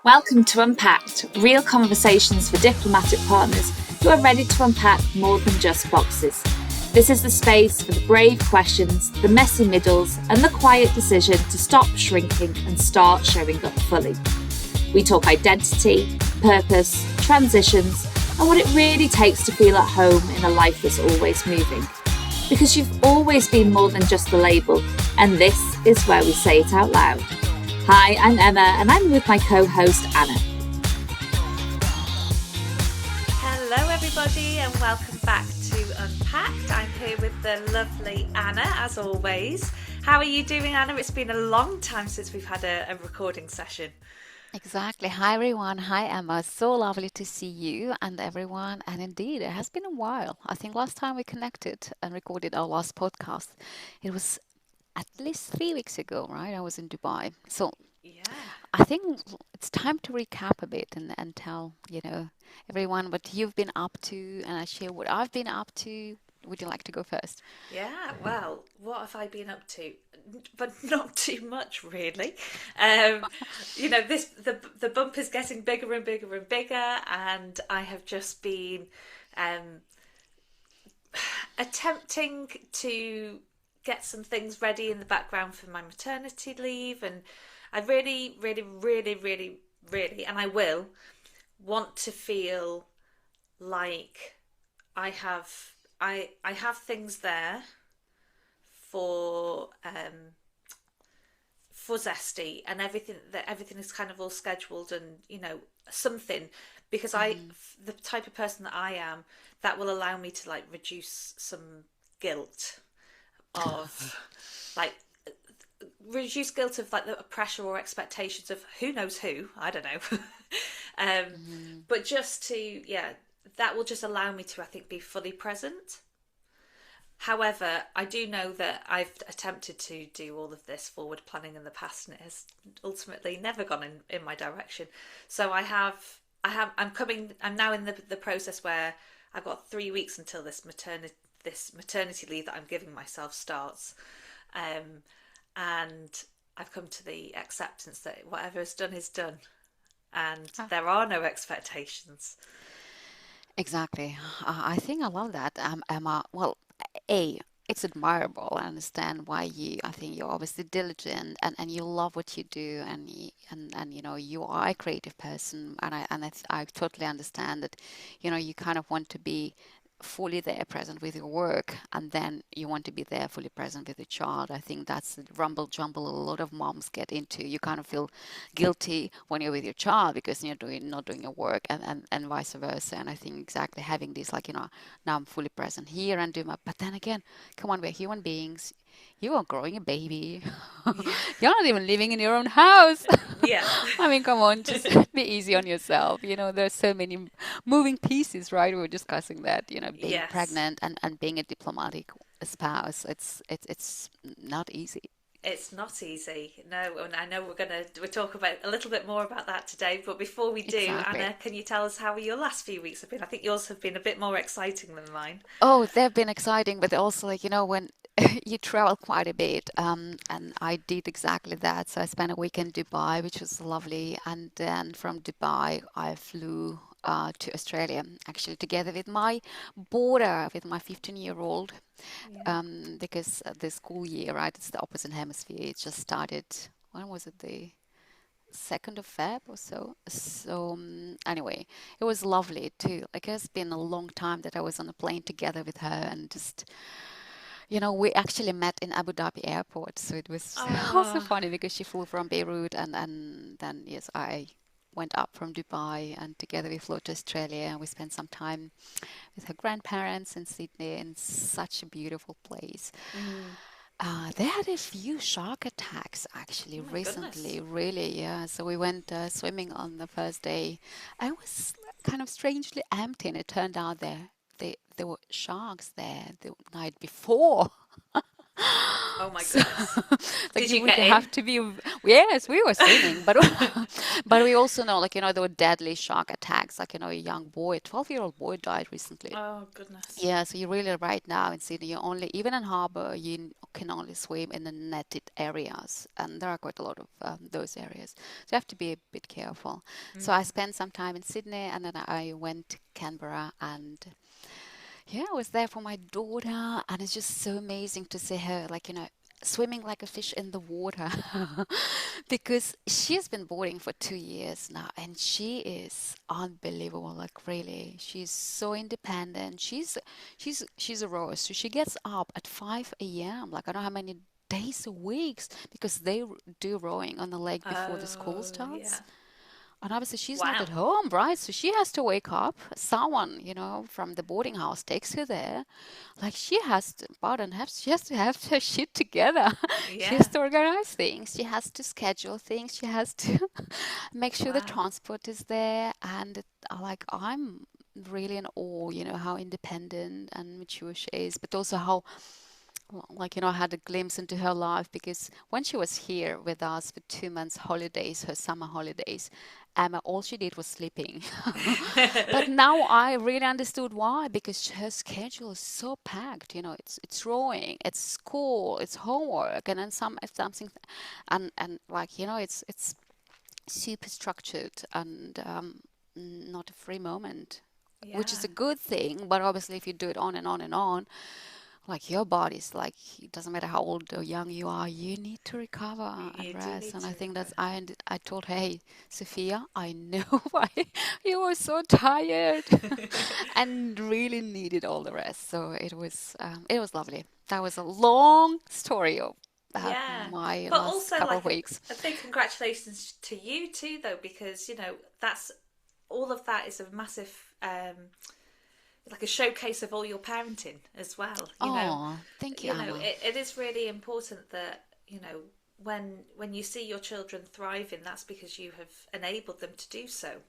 Welcome to Unpacked, real conversations for diplomatic partners who are ready to unpack more than just boxes. This is the space for the brave questions, the messy middles, and the quiet decision to stop shrinking and start showing up fully. We talk identity, purpose, transitions, and what it really takes to feel at home in a life that's always moving. Because you've always been more than just the label, and this is where we say it out loud. Hi, I'm Emma, and I'm with my co-host, Anna. Hello, everybody, and welcome back to Unpacked. I'm here with the lovely Anna, as always. How are you doing, Anna? It's been a long time since we've had a recording session. Exactly. Hi, everyone. Hi, Emma. So lovely to see you and everyone. And indeed, it has been a while. I think last time we connected and recorded our last podcast, it was at least 3 weeks ago, right? I was in Dubai. So Yeah. I think it's time to recap a bit and tell, everyone what you've been up to, and I share what I've been up to. Would you like to go first? Yeah, well, what have I been up to? But not too much, really. The bump is getting bigger and bigger and bigger, and I have just been attempting to get some things ready in the background for my maternity leave, and I really, really, really, really, really, and I will want to feel like I have things there for Zesty, and everything is kind of all scheduled, and something, because the type of person that I am, that will allow me to reduce some guilt of reduce guilt of the pressure or expectations of who knows who, I don't know. But just to that will just allow me to, I think, be fully present. However, I do know that I've attempted to do all of this forward planning in the past, and it has ultimately never gone in my direction. So I'm now in the process where I've got 3 weeks until this maternity leave that I'm giving myself starts. And I've come to the acceptance that whatever is done, and there are no expectations. Exactly. I think I love that, Emma. Well, it's admirable. I understand why I think you're obviously diligent and you love what you do, and you are a creative person, and I totally understand that, you kind of want to be fully there present with your work, and then you want to be there fully present with your child. I think that's the rumble jumble a lot of moms get into. You kind of feel guilty when you're with your child because you're not doing your work, and vice versa. And I think exactly having this, now I'm fully present here and doing but then again, come on, we're human beings. You are growing a baby. You're not even living in your own house. Yeah. I mean, come on, just be easy on yourself. There's so many moving pieces, right? We were discussing that, being Yes. pregnant and being a diplomatic spouse. It's not easy. It's not easy, no, and I know we'll talk about a little bit more about that today. But before we do, Exactly. Anna, can you tell us how your last few weeks have been? I think yours have been a bit more exciting than mine. Oh, they've been exciting, but also when you travel quite a bit, and I did exactly that. So I spent a week in Dubai, which was lovely, and then from Dubai I flew to Australia, actually together with my daughter, with my 15-year-old, because the school year, right? It's the opposite hemisphere. It just started. When was it? The 2nd of Feb or so. So anyway, it was lovely too. It's been a long time that I was on a plane together with her, and just we actually met in Abu Dhabi airport. So it was also funny because she flew from Beirut, and then yes, I went up from Dubai, and together we flew to Australia, and we spent some time with her grandparents in Sydney, in such a beautiful place. They had a few shark attacks actually Oh my recently, goodness. really, yeah. So we went swimming on the first day. And it was kind of strangely empty, and it turned out there were sharks there the night before. Oh my So, goodness. Did you you would get in? have to be, yes, we were swimming, but but we also know, there were deadly shark attacks. A young boy, a 12-year-old boy died recently. Oh goodness. Yeah, so you really right now in Sydney, you only, even in harbour, you can only swim in the netted areas, and there are quite a lot of those areas. So you have to be a bit careful. So I spent some time in Sydney, and then I went to Canberra, and yeah, I was there for my daughter, and it's just so amazing to see her, like, swimming like a fish in the water. Because she has been boarding for 2 years now, and she is unbelievable. Like, really, she's so independent. She's a rower, so she gets up at 5 a.m. Like, I don't know how many days a week, because they do rowing on the lake before the school Oh, yeah. starts. And obviously she's not Wow. at home, right? So she has to wake up. Someone, from the boarding house takes her there. Like, she has to, pardon, she has to have her shit together. She has Yeah. to organize things. She has to schedule things. She has to make sure the Wow. transport is there. And like, I'm really in awe, how independent and mature she is, but also how, like, I had a glimpse into her life, because when she was here with us for 2 months holidays, her summer holidays, Emma, all she did was sleeping. But now I really understood why, because her schedule is so packed. It's rowing, it's school, it's homework, and then something, and like, it's super structured, and not a free moment, which is Yeah. a good thing. But obviously, if you do it on and on and on, like, your body's like, it doesn't matter how old or young you are, you need to recover and You do rest. need And to I think recover. that's, I told her, hey, Sophia, I know why you were so tired and really needed all the rest. So it was lovely. That was a long story of Yeah. my But last also, couple like, of weeks. a big congratulations to you too, though, because, that's all of that is a massive, like a showcase of all your parenting as well. Oh, thank you, Emma. It is really important that, when you see your children thriving, that's because you have enabled them to do so.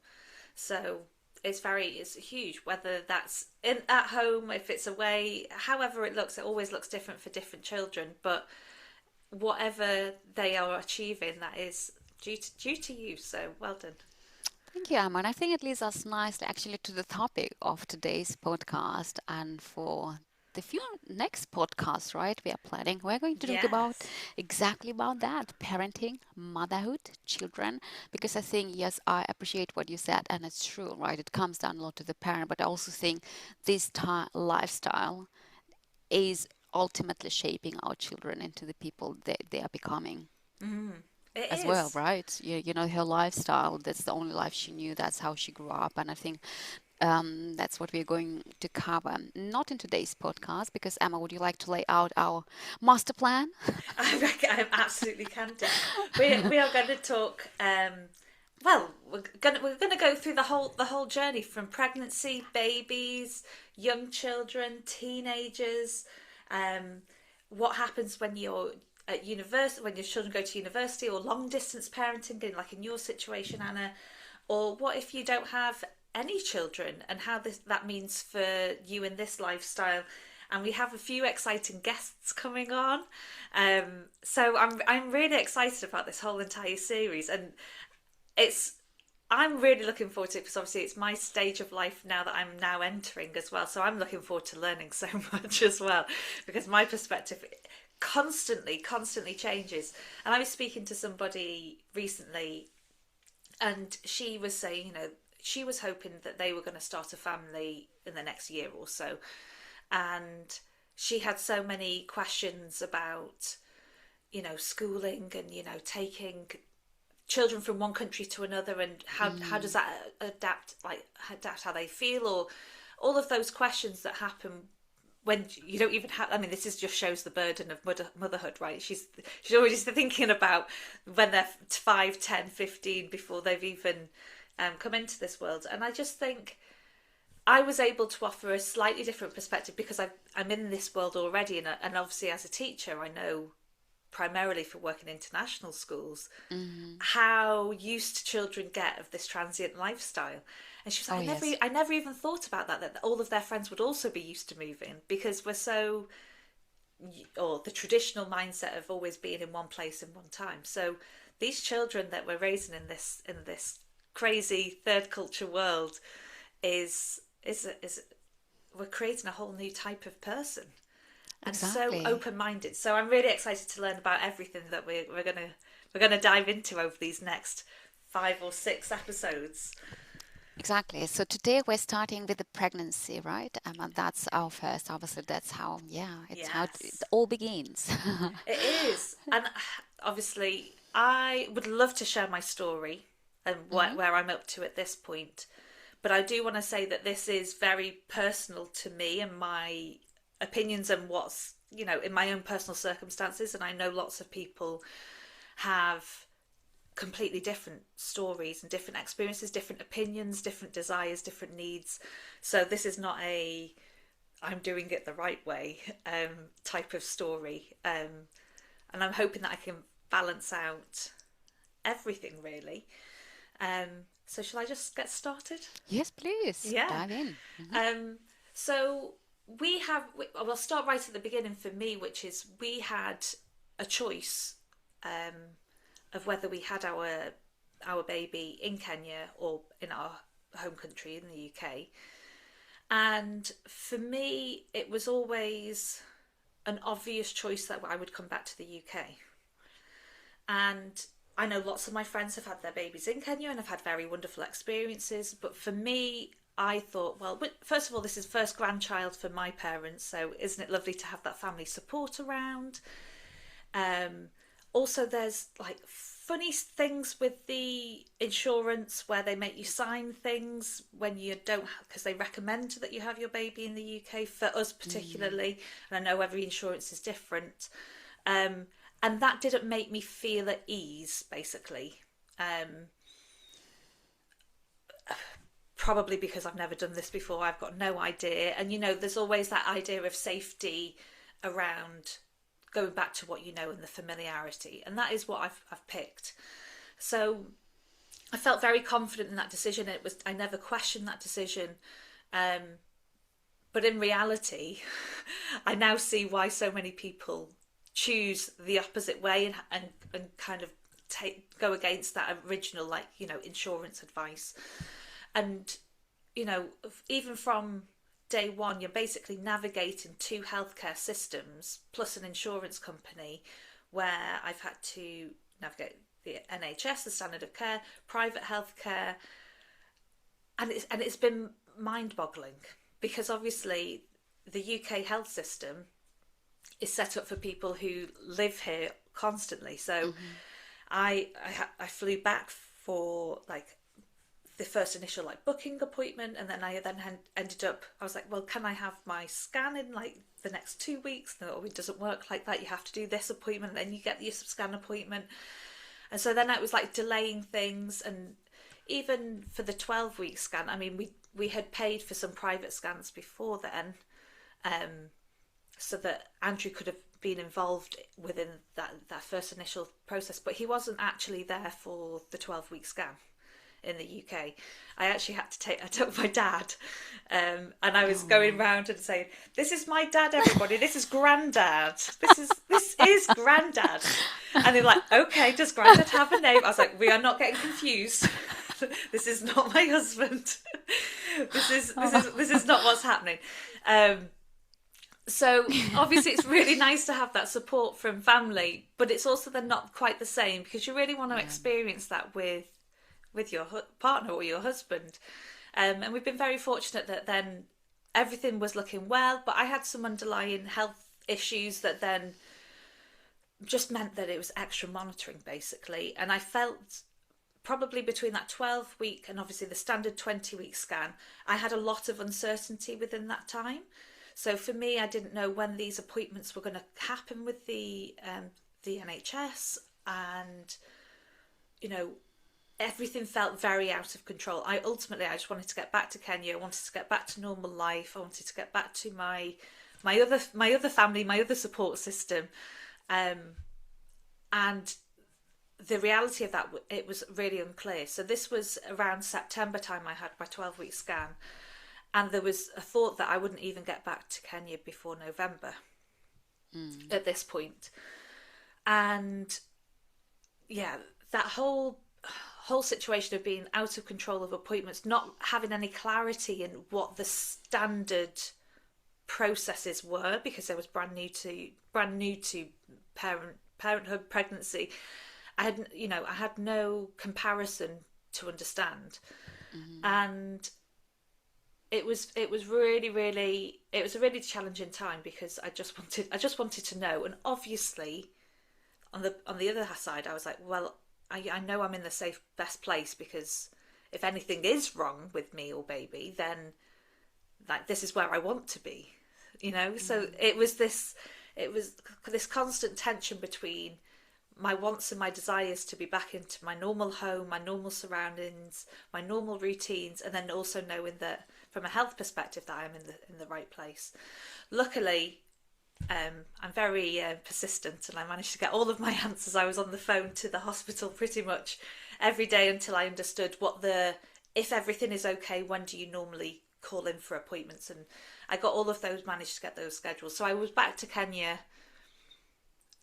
So it's huge, whether that's in at home, if it's away, however it always looks different for different children, but whatever they are achieving, that is due to you. So well done. Thank you, Emma. And I think it leads us nicely actually to the topic of today's podcast. And for the few next podcasts, right, we are planning, we're going to talk about Yes. exactly about that, parenting, motherhood, children. Because I think, yes, I appreciate what you said, and it's true, right? It comes down a lot to the parent, but I also think this lifestyle is ultimately shaping our children into the people they are becoming It as well, is. right? Her lifestyle, that's the only life she knew, that's how she grew up. And I think that's what we're going to cover. Not in today's podcast, because Emma, would you like to lay out our master plan? I reckon I absolutely can do. We are going to talk. Well, we're gonna go through the whole journey from pregnancy, babies, young children, teenagers. Um, what happens when you're at university, when your children go to university, or long distance parenting, in your situation, Anna, or what if you don't have any children, and how that means for you in this lifestyle. And we have a few exciting guests coming on, so I'm really excited about this whole entire series, and it's I'm really looking forward to it, because obviously it's my stage of life now that I'm now entering as well. So I'm looking forward to learning so much as well, because my perspective constantly changes. And I was speaking to somebody recently, and she was saying, she was hoping that they were going to start a family in the next year or so. And she had so many questions about, schooling, and, taking children from one country to another, and how does that adapt how they feel, or all of those questions that happen when you don't even have. I mean, this just shows the burden of motherhood, right? She's already thinking about when they're 5, 10, 15 before they've even come into this world. And I just think I was able to offer a slightly different perspective, because I'm in this world already, and obviously as a teacher I know, primarily for working in international schools, how used children get of this transient lifestyle. And she was Oh, like, yes. I never even thought about that all of their friends would also be used to moving, because we're so, or the traditional mindset of always being in one place in one time. So these children that we're raising in this crazy third culture world is we're creating a whole new type of person. and so Exactly. open-minded. So I'm really excited to learn about everything that we're gonna dive into over these next 5 or 6 episodes. Exactly. So today we're starting with the pregnancy, right? And that's our first, obviously, that's how, yeah, it's how it Yes, all begins. it is. And obviously, I would love to share my story and Hmm. where I'm up to at this point. But I do want to say that this is very personal to me and my opinions and what's, in my own personal circumstances. And I know lots of people have completely different stories and different experiences, different opinions, different desires, different needs. So this is not a I'm doing it the right way type of story. And I'm hoping that I can balance out everything really. So shall I just get started? Yes, please Yeah. dive in. Um, so we'll start right at the beginning for me, which is we had a choice of whether we had our baby in Kenya or in our home country in the UK. And for me, it was always an obvious choice that I would come back to the UK. And I know lots of my friends have had their babies in Kenya and have had very wonderful experiences. But for me, I thought, well, first of all, this is first grandchild for my parents, so isn't it lovely to have that family support around? Also, there's like funny things with the insurance where they make you sign things when you don't, because they recommend that you have your baby in the UK, for us particularly. And I know every insurance is different. And that didn't make me feel at ease, basically. Probably because I've never done this before, I've got no idea. And there's always that idea of safety around going back to what you know and the familiarity, and that is what I've picked. So I felt very confident in that decision. I never questioned that decision. But in reality, I now see why so many people choose the opposite way and kind of go against that original, insurance advice. And even from day one, you're basically navigating 2 healthcare systems plus an insurance company, where I've had to navigate the NHS, the standard of care, private healthcare, and it's been mind-boggling, because obviously the UK health system is set up for people who live here constantly. So I flew back for the first initial booking appointment, and then I ended up, I was like, well, can I have my scan in the next 2 weeks? No, it doesn't work like that. You have to do this appointment, then you get your scan appointment. And so then I was delaying things. And even for the 12-week scan, I mean, we had paid for some private scans before then, so that Andrew could have been involved within that first initial process, but he wasn't actually there for the 12-week scan in the UK. I took my dad, and I was going round and saying, "This is my dad, everybody. This is Grandad. This is Grandad." And they're like, "Okay, does Grandad have a name?" I was like, "We are not getting confused. This is not my husband. This is not what's happening." So obviously it's really nice to have that support from family, but it's also then not quite the same, because you really want to experience that with your partner or your husband. And we've been very fortunate that then everything was looking well, but I had some underlying health issues that then just meant that it was extra monitoring, basically. And I felt probably between that 12-week and obviously the standard 20-week scan, I had a lot of uncertainty within that time. So for me, I didn't know when these appointments were going to happen with the NHS, and everything felt very out of control. I just wanted to get back to Kenya. I wanted to get back to normal life. I wanted to get back to my other family, my other support system, and the reality of that, it was really unclear. So this was around September time. I had my 12-week scan. And there was a thought that I wouldn't even get back to Kenya before November at this point. And yeah, that whole situation of being out of control of appointments, not having any clarity in what the standard processes were, because I was brand new to parenthood, pregnancy. I had no comparison to understand, and it was a really challenging time, because I just wanted to know. And obviously, on the other side, I was like, well, I know I'm in the best place, because if anything is wrong with me or baby, then like this is where I want to be, So it was this constant tension between my wants and my desires to be back into my normal home, my normal surroundings, my normal routines, and then also knowing that from a health perspective that I'm in the right place. Luckily, I'm very persistent, and I managed to get all of my answers. I was on the phone to the hospital pretty much every day until I understood if everything is okay, when do you normally call in for appointments? And I got all of those, managed to get those scheduled. So I was back to Kenya,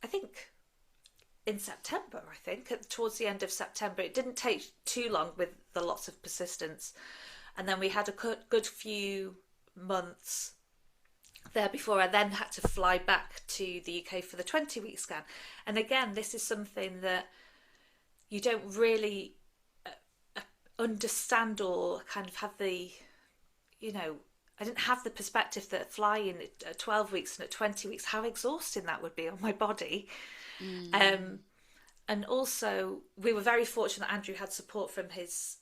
I think in September, towards the end of September. It didn't take too long with the lots of persistence. And then we had a good few months there before I then had to fly back to the UK for the 20-week scan. And again, this is something that you don't really understand, or kind of have the, I didn't have the perspective that flying at 12 weeks and at 20 weeks, how exhausting that would be on my body. And also, we were very fortunate that Andrew had support from his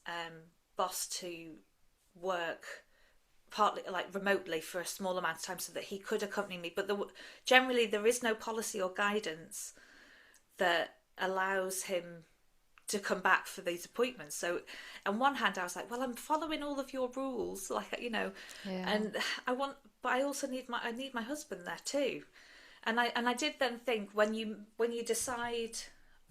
boss to work partly like remotely for a small amount of time, so that he could accompany me. But generally, there is no policy or guidance that allows him to come back for these appointments. So on one hand, I was like, well, I'm following all of your rules, and but I also need my husband there too. And I did then think, when you decide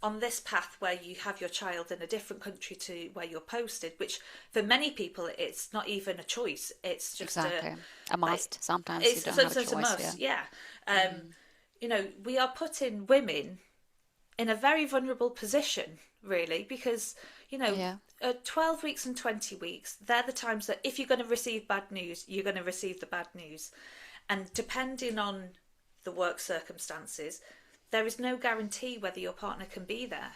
on this path where you have your child in a different country to where you're posted, which for many people it's not even a choice, it's just a must. Sometimes you don't have a choice. It's a must, yeah. We are putting women in a very vulnerable position, really, because 12 weeks and 20 weeks, they're the times that if you're going to receive bad news, you're going to receive the bad news. And depending on the work circumstances, there is no guarantee whether your partner can be there.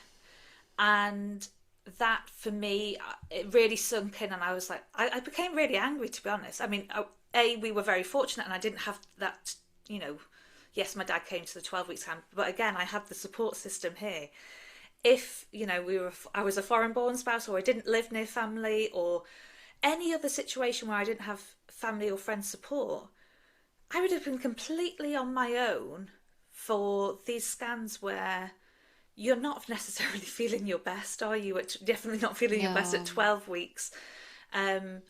And that, for me, it really sunk in, and I was like, I became really angry, to be honest. I mean, we were very fortunate, and I didn't have that, yes, my dad came to the 12 weeks camp, but again, I had the support system here. If, I was a foreign-born spouse, or I didn't live near family, or any other situation where I didn't have family or friend support, I would have been completely on my own for these scans where you're not necessarily feeling your best, are you? Definitely not feeling your best at 12 weeks. And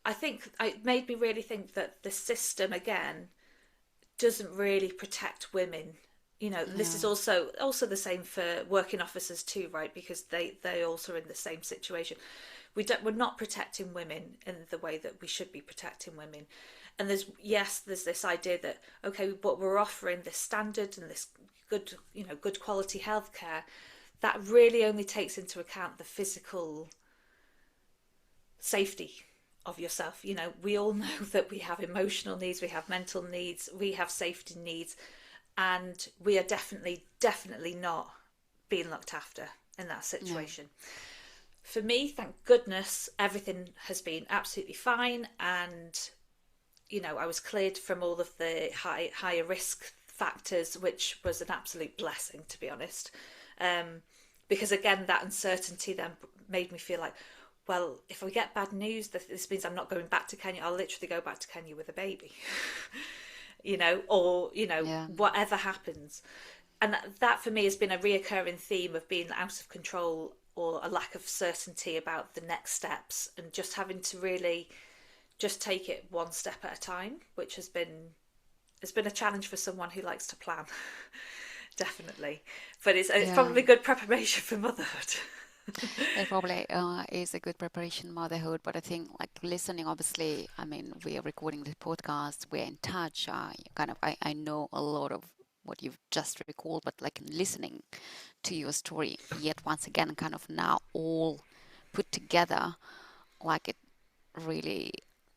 I think it made me really think that the system, again, doesn't really protect women. This is also the same for working officers too, right? Because they also are in the same situation. We're not protecting women in the way that we should be protecting women. And there's this idea that, okay, but we're offering this standard and this good quality healthcare that really only takes into account the physical safety of yourself. We all know that we have emotional needs, we have mental needs, we have safety needs, and we are definitely not being looked after in that situation. No. For me, thank goodness, everything has been absolutely fine, and I was cleared from all of the higher risk factors, which was an absolute blessing, to be honest. Because again, that uncertainty then made me feel like, well, if we get bad news, this means I'm not going back to Kenya. I'll literally go back to Kenya with a baby, whatever happens. And that for me has been a reoccurring theme of being out of control, or a lack of certainty about the next steps, and just having to really just take it one step at a time, which has been a challenge for someone who likes to plan. Definitely. But it's probably good preparation for motherhood. It probably is a good preparation motherhood, but I think like listening, obviously, I mean, we are recording this podcast, we're in touch, I know a lot of what you've just recalled, but like listening to your story, yet once again, kind of now all put together, like it really,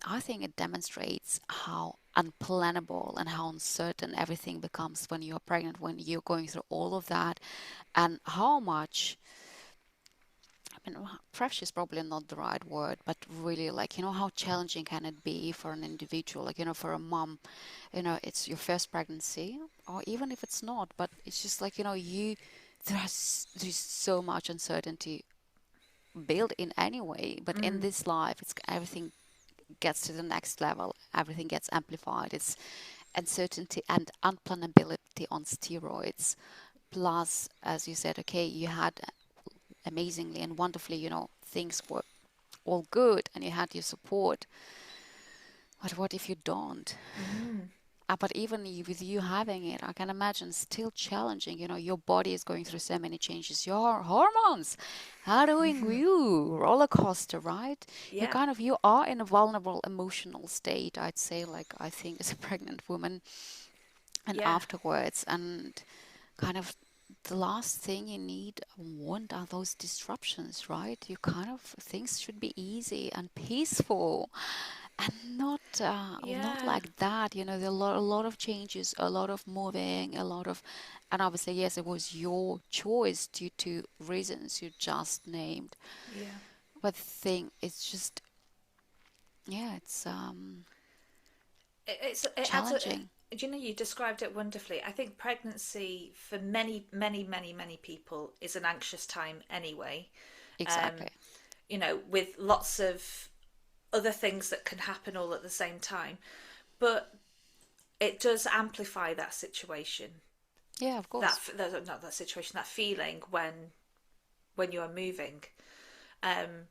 I think it demonstrates how unplannable and how uncertain everything becomes when you're pregnant, when you're going through all of that, and how much, I mean, fresh is probably not the right word, but really, like, how challenging can it be for an individual, like, for a mom, it's your first pregnancy, or even if it's not, but it's just like, there's so much uncertainty built in anyway, but in this life, it's everything gets to the next level, everything gets amplified. It's uncertainty and unplanability on steroids. Plus, as you said, okay, you had amazingly and wonderfully, things were all good and you had your support. But what if you don't? But even with you having it, I can imagine still challenging. Your body is going through so many changes. Your hormones are doing you roller coaster, right? Yeah. You are in a vulnerable emotional state, I'd say, like I think as a pregnant woman and Yeah. afterwards. And kind of the last thing you need and want are those disruptions, right? Things should be easy and peaceful and not Yeah. like that. There are a lot of changes, a lot of moving, and obviously, yes, it was your choice due to reasons you just named. Yeah. But the thing, it's just, yeah, it's It adds challenging. you described it wonderfully. I think pregnancy for many, many, many, many people is an anxious time anyway. Exactly. With lots of other things that can happen all at the same time. But it does amplify that situation. Yeah, of course. Not that situation, that feeling when you are moving. And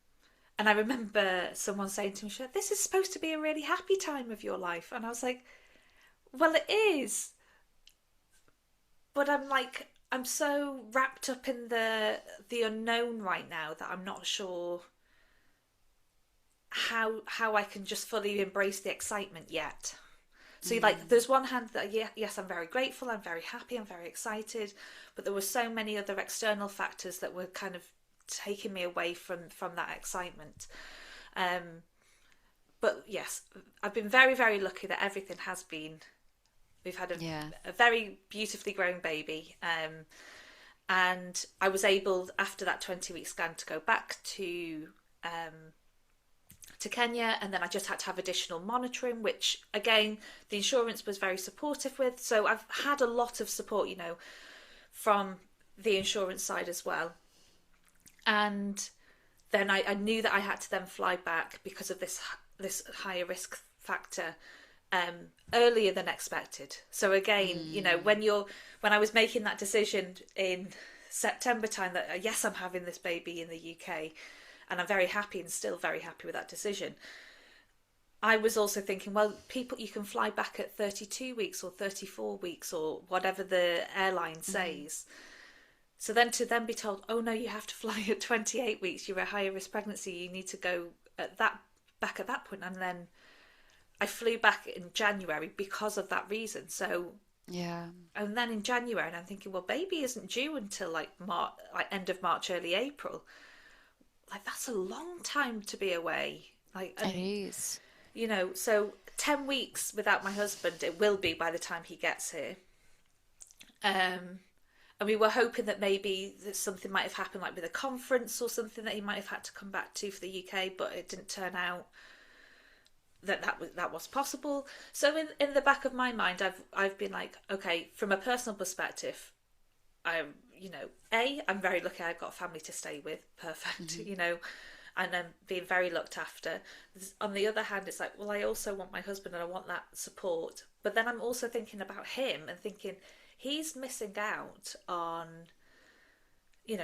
I remember someone saying to me, "This is supposed to be a really happy time of your life," and I was like, "Well, it is." But I'm so wrapped up in the unknown right now that I'm not sure how I can just fully embrace the excitement yet. So there's one hand that yes, I'm very grateful, I'm very happy, I'm very excited, but there were so many other external factors that were kind of taking me away from that excitement. But yes, I've been very, very lucky that everything has been. We've had a very beautifully grown baby, and I was able after that 20-week scan to go back to Kenya, and then I just had to have additional monitoring, which again the insurance was very supportive with. So I've had a lot of support, from the insurance side as well. And then I knew that I had to then fly back because of this higher risk factor earlier than expected. So again, when I was making that decision in September time that yes, I'm having this baby in the UK, and I'm very happy and still very happy with that decision. I was also thinking, well, you can fly back at 32 weeks or 34 weeks or whatever the airline says. So then to then be told, oh no, you have to fly at 28 weeks, you're a higher risk pregnancy, you need to go back at that point. And then I flew back in January because of that reason. So yeah. And then in January, and I'm thinking, well, baby isn't due until like end of March, early April. Like that's a long time to be away. It is. So 10 weeks without my husband, it will be by the time he gets here. And we were hoping that maybe something might have happened, like with a conference or something that he might have had to come back to for the UK, but it didn't turn out that was possible. So in the back of my mind, I've been like, okay, from a personal perspective, I'm very lucky I've got a family to stay with, perfect, and I'm being very looked after. On the other hand, it's like, well, I also want my husband and I want that support. But then I'm also thinking about him and thinking he's missing out on,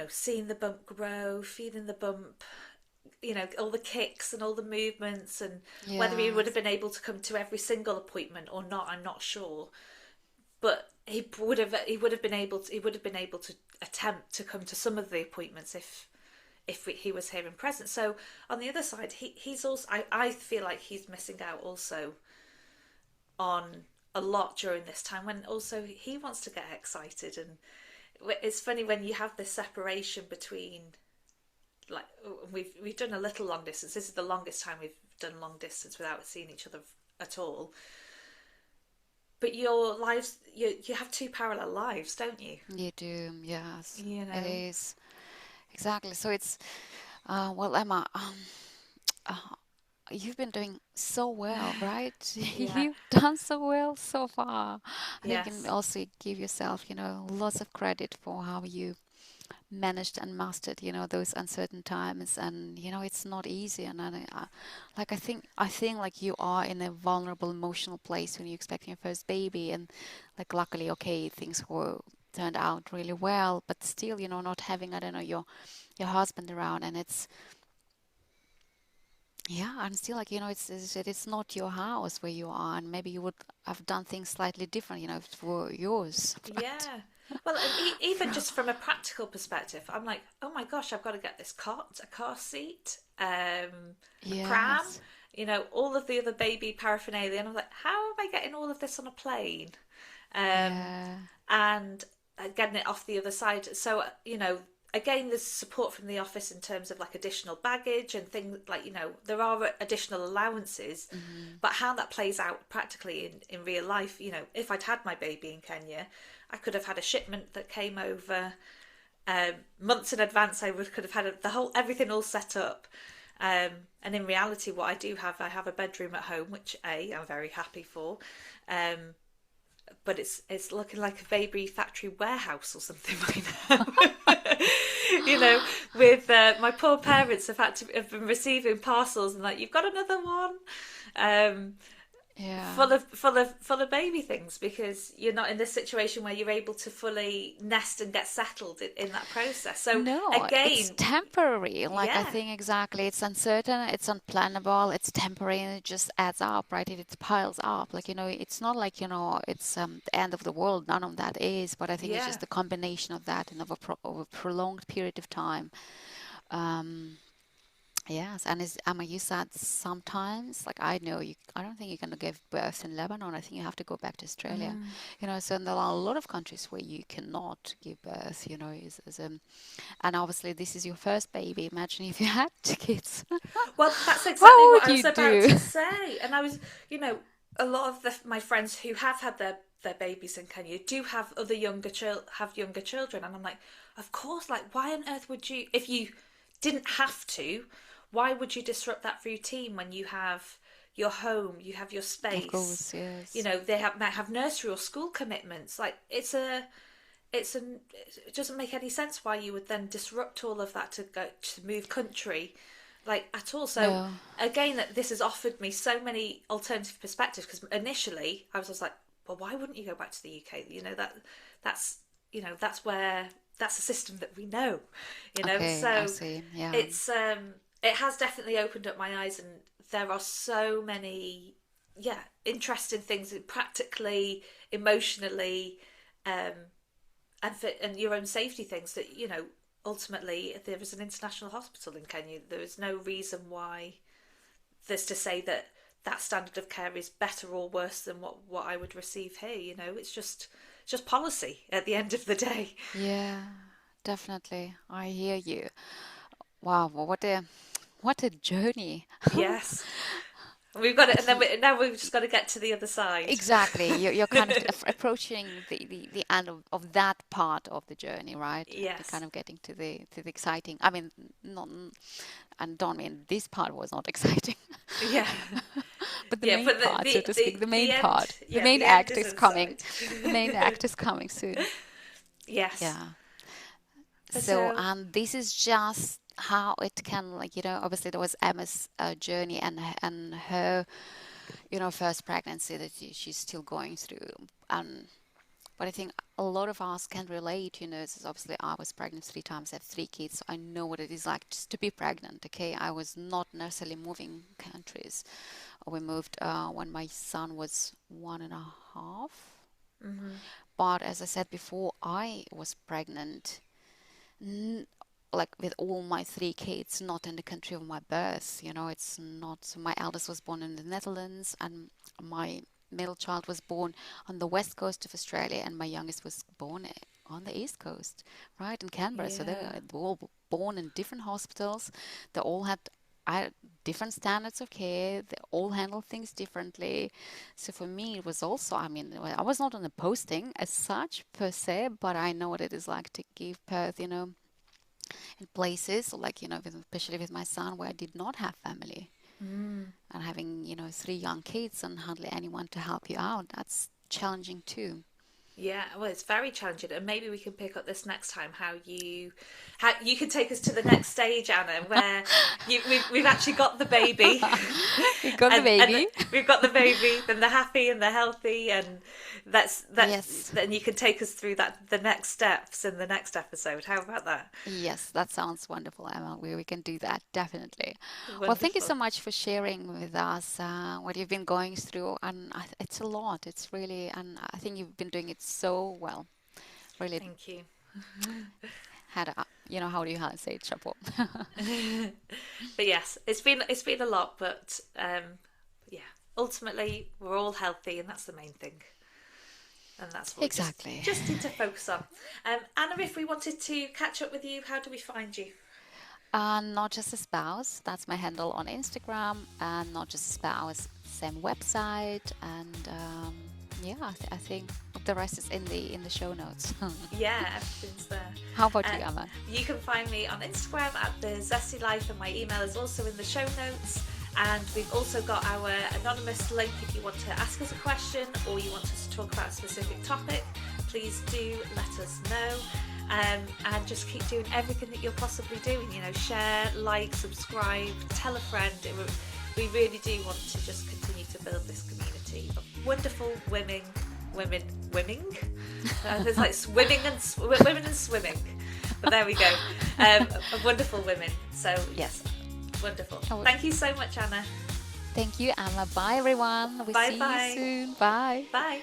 seeing the bump grow, feeling the bump, all the kicks and all the movements, and whether he would have been able to come to every single appointment or not, I'm not sure. But he would have been able to attempt to come to some of the appointments if he was here in present. So on the other side, he's also I feel like he's missing out also on a lot during this time when also he wants to get excited. And it's funny when you have this separation between, like, we've done a little long distance. This is the longest time we've done long distance without seeing each other at all. But your lives, you have two parallel lives, don't you? You do, yes. You It know. is. Exactly. So it's, well, Emma, uh, you've been doing so well, right? Yeah. You've done so well so far. I think you can Yes. also give yourself, lots of credit for how you managed and mastered, those uncertain times. And, it's not easy. And like I think like you are in a vulnerable emotional place when you're expecting your first baby. And like luckily, okay, things were turned out really well, but still, not having, I don't know, your husband around, and it's yeah, and still like it's not your house where you are, and maybe you would have done things slightly different, if it were yours, right? Yeah. Well, and even just from a practical perspective, I'm like, oh my gosh, I've got to get this cot, a car seat, a pram, Yes. all of the other baby paraphernalia. And I'm like, how am I getting all of this on a plane? Um, Yeah. and getting it off the other side. So, again, there's support from the office in terms of like additional baggage and things like, there are additional allowances, but how that plays out practically in real life, if I'd had my baby in Kenya, I could have had a shipment that came over months in advance. Could have had everything all set up. And in reality, what I have a bedroom at home, which I'm very happy for. But it's looking like a baby factory warehouse or something right now. With my poor parents have been receiving parcels and like, you've got another one. Um, Yeah. full of baby things, because you're not in this situation where you're able to fully nest and get settled in that process. So No, it's again, temporary. Like I yeah, think exactly, it's uncertain, it's unplannable, it's temporary, and it just adds up, right? It piles up. Like, it's not like, it's the end of the world. None of that is, but I think it's yeah. just the combination of that and of a prolonged period of time. Um, Yes, and Emma, you said sometimes, like I know you, I don't think you're going to give birth in Lebanon. I think you have to go back to Australia. So there are a lot of countries where you cannot give birth, and obviously this is your first baby. Imagine if you had two kids. Well, that's exactly What what would I was you about do? to say. And I was, a lot of my friends who have had their babies in Kenya do have younger children, and I'm like, of course, like why on earth would you, if you didn't have to, why would you disrupt that routine when you have your home, you have your Of space? course, yes. They might have nursery or school commitments. Like it doesn't make any sense why you would then disrupt all of that to move country, like at all. So No. again, this has offered me so many alternative perspectives, because initially I was just like, well, why wouldn't you go back to the UK? That's that's a system that we know, Okay, I so see. Yeah. it's it has definitely opened up my eyes, and there are so many interesting things practically, emotionally, um and your own safety things that ultimately there is an international hospital in Kenya. There is no reason why there's to say that standard of care is better or worse than what I would receive here. It's just policy at the end of the day. Yeah, definitely. I hear you. Wow, well, what a journey. Yes, we've got it, and then now we've just got to get to the other side. Exactly. You're kind of approaching the end of that part of the journey, right? The Yes. kind of getting to the exciting. I mean, not, and don't mean this part was not exciting, Yeah. but the Yeah, main but part, so to speak, the main the end, part, the yeah, main the end act is is coming. inside. The main act is coming soon. Yes. Yeah. So, So and this is just how it can, like, obviously there was Emma's journey and her, first pregnancy that she's still going through. But I think a lot of us can relate, this is obviously I was pregnant 3 times, I have 3 kids, so I know what it is like just to be pregnant, okay? I was not necessarily moving countries. We moved when my son was 1.5. But as I said before, I was pregnant like with all my 3 kids, not in the country of my birth. It's not. So my eldest was born in the Netherlands, and my middle child was born on the west coast of Australia, and my youngest was born on the east coast, right in Canberra. So they yeah. were all born in different hospitals. They all had different standards of care. They all handle things differently. So for me, it was also, I mean, I was not on a posting as such per se, but I know what it is like to give birth, you know, in places like, you know, especially with my son where I did not have family. And having, you know, 3 young kids and hardly anyone to help you out, that's challenging too. Yeah, well, it's very challenging, and maybe we can pick up this next time how you can take us to the next stage, Anna, where we've actually got the baby. We've got the baby. And we've got the baby, then the happy and the healthy, and that's Yes. Then you can take us through the next steps in the next episode. How about that? Yes, that sounds wonderful, Emma. We can do that, definitely. Well, thank you so Wonderful. much for sharing with us what you've been going through. And it's a lot. It's really, and I think you've been doing it so well. Really Thank you. had a, you know, how do you say it, chapeau. But yes, it's been a lot, but yeah, ultimately we're all healthy, and that's the main thing. And that's what Exactly. we just need to focus on. Anna, if we wanted to catch up with you, how do we find you? Not just a spouse. That's my handle on Instagram. And not just a spouse. Same website. And yeah, I think the rest is in the show notes. Yeah, everything's there. How about you, Uh, Emma? You can find me on Instagram at The Zesty Life, and my email is also in the show notes. And we've also got our anonymous link if you want to ask us a question or you want us to talk about a specific topic. Please do let us know. And just keep doing everything that you're possibly doing. You know, share, like, subscribe, tell a friend. We really do want to just continue to build this community of wonderful women. There's like women and swimming, but there we go. Of wonderful women. So Yes. wonderful. Oh, Thank you so much, Anna. Thank you, Emma. Bye, everyone. We'll see Bye-bye. you soon. Bye. Bye.